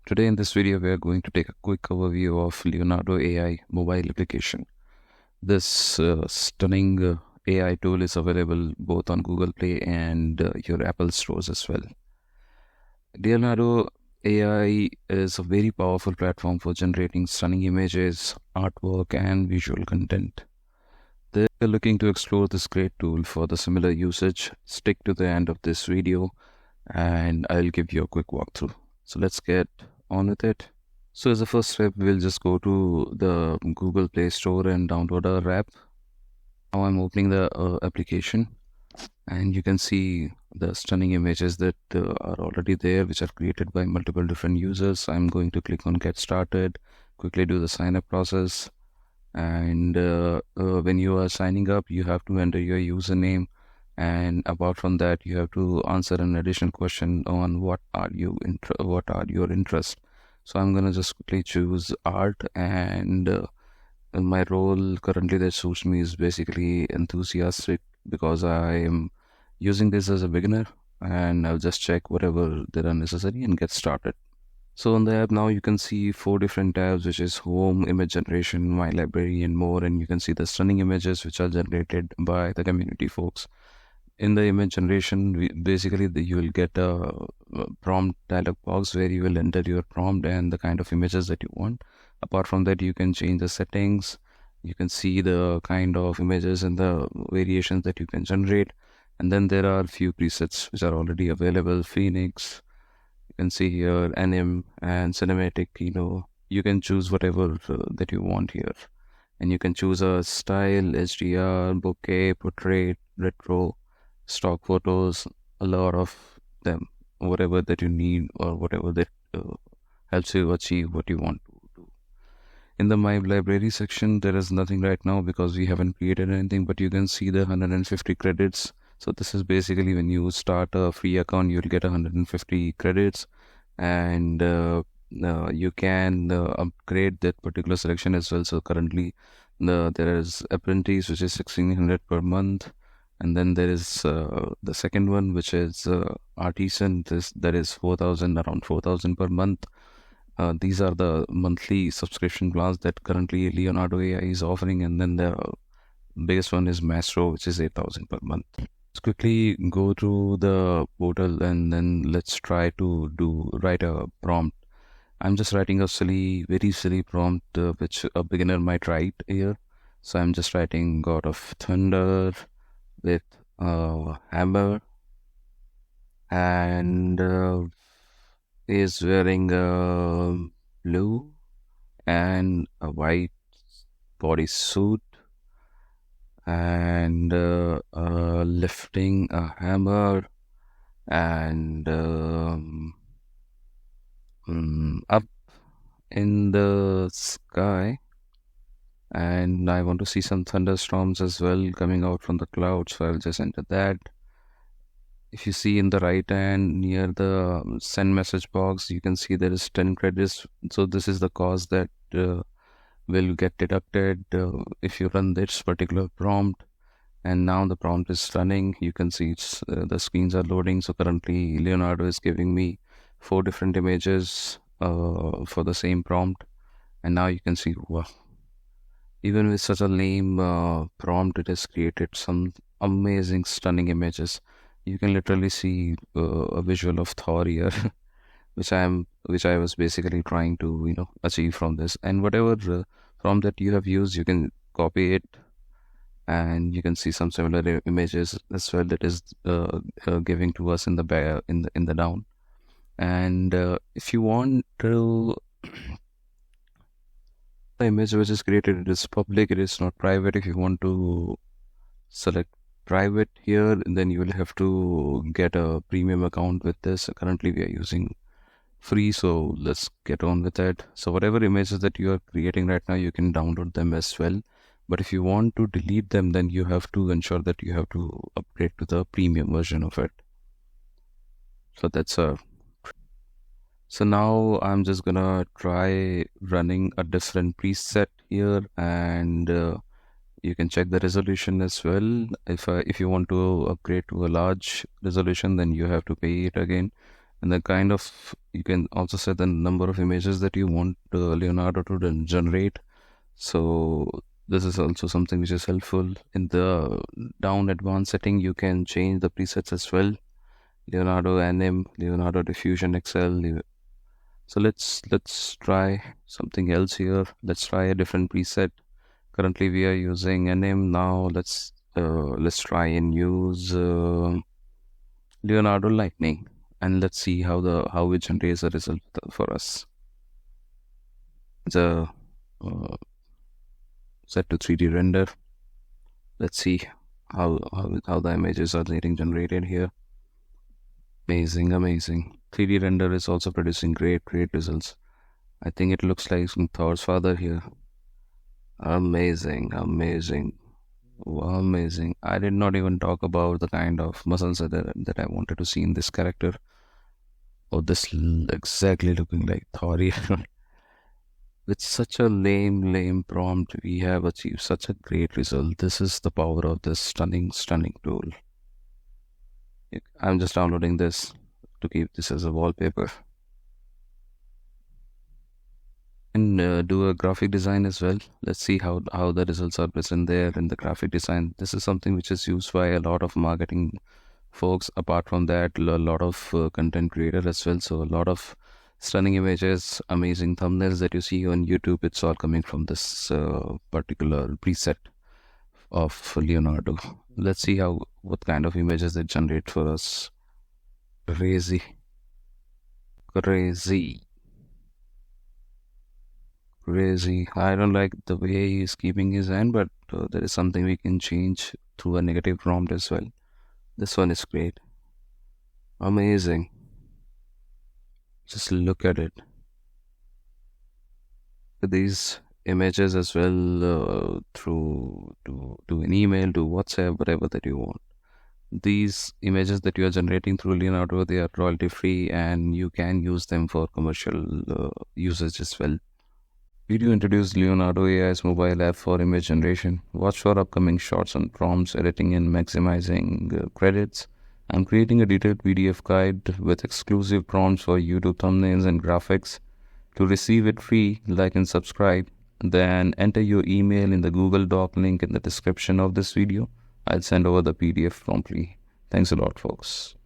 Today in this video, we are going to take a quick overview of Leonardo AI mobile application. This stunning AI tool is available both on Google Play and your Apple stores as well. Leonardo AI is a very powerful platform for generating stunning images, artwork, and visual content. If you're looking to explore this great tool for the similar usage, stick to the end of this video and I'll give you a quick walkthrough. So let's get on with it. So as a first step, we'll just go to the Google Play Store and download our app. Now I'm opening the application and you can see the stunning images that are already there, which are created by multiple different users. I'm going to click on Get Started, quickly do the sign up process. And when you are signing up, you have to enter your username. And apart from that, you have to answer an additional question on what are your interests. So I'm gonna just quickly choose art, and my role currently that suits me is basically enthusiastic, because I am using this as a beginner, and I'll just check whatever that are necessary and get started. So on the app now you can see 4 different tabs, which is home, image generation, my library, and more. And you can see the stunning images which are generated by the community folks. In the image generation, basically you will get a prompt dialog box where you will enter your prompt and the kind of images that you want. Apart from that, you can change the settings. You can see the kind of images and the variations that you can generate. And then there are a few presets which are already available. Phoenix, you can see here, anim and cinematic. You can choose whatever that you want here. And you can choose a style, HDR, bokeh, portrait, retro, stock photos, a lot of them, whatever that you need or whatever that helps you achieve what you want to do. In the My Library section, there is nothing right now because we haven't created anything, but you can see the 150 credits. So this is basically when you start a free account, you'll get 150 credits, and you can upgrade that particular selection as well. So currently there is Apprentice, which is 1600 per month. And then there is the second one, which is Artisan. That is 4,000, around 4,000 per month. These are the monthly subscription plans that currently Leonardo AI is offering. And then the biggest one is Maestro, which is 8,000 per month. Let's quickly go to the portal and then let's try to write a prompt. I'm just writing a very silly prompt which a beginner might write here. So I'm just writing God of Thunder with a hammer, and is wearing a blue and a white bodysuit, and lifting a hammer and up in the sky. And I want to see some thunderstorms as well coming out from the clouds, so I'll just enter that. If you see in the right hand near the send message box, you can see there is 10 credits. So this is the cost that will get deducted if you run this particular prompt. And now the prompt is running. You can see the screens are loading. So currently Leonardo is giving me 4 different images for the same prompt. And now you can see, wow, even with such a lame prompt, it has created some amazing, stunning images. You can literally see a visual of Thor here, which I was basically trying to achieve from this. And whatever prompt that you have used, you can copy it, and you can see some similar images as well that is giving to us in the down. And if you want to the image which is created, it is public, it is not private. If you want to select private here, then you will have to get a premium account with this. Currently we are using free, so let's get on with that. So whatever images that you are creating right now, you can download them as well, but if you want to delete them, then you have to ensure that you have to upgrade to the premium version of it. So that's a So now I'm just gonna try running a different preset here, and you can check the resolution as well. If you want to upgrade to a large resolution, then you have to pay it again. And the kind of, you can also set the number of images that you want Leonardo to generate. So this is also something which is helpful. In the down advanced setting, you can change the presets as well. Leonardo Anim, Leonardo Diffusion XL. So let's try something else here. Let's try a different preset. Currently we are using Anim. Now let's try and use Leonardo Lightning, and let's see how it generates a result for us. The set to 3D render. Let's see how the images are getting generated here. Amazing. 3D render is also producing great results. I think it looks like some Thor's father here. Amazing. Wow, amazing. I did not even talk about the kind of muscles that I wanted to see in this character. Oh, this exactly looking like Thor here. With such a lame prompt, we have achieved such a great result. This is the power of this stunning tool. I'm just downloading this to keep this as a wallpaper. And do a graphic design as well. Let's see how the results are present there in the graphic design. This is something which is used by a lot of marketing folks. Apart from that, a lot of content creators as well. So a lot of stunning images, amazing thumbnails that you see on YouTube, it's all coming from this particular preset of Leonardo. Let's see what kind of images they generate for us. Crazy. I don't like the way he's keeping his hand, but there is something we can change through a negative prompt as well. This one is great. Amazing. Just look at it. These images as well through to an email, to WhatsApp, whatever that you want. These images that you are generating through Leonardo, they are royalty free, and you can use them for commercial usage as well. Video introduced Leonardo AI's mobile app for image generation. Watch for upcoming shorts on prompts, editing, and maximizing credits. I'm creating a detailed PDF guide with exclusive prompts for YouTube thumbnails and graphics. To receive it free, like and subscribe. Then enter your email in the Google Doc link in the description of this video. I'll send over the PDF promptly. Thanks a lot, folks.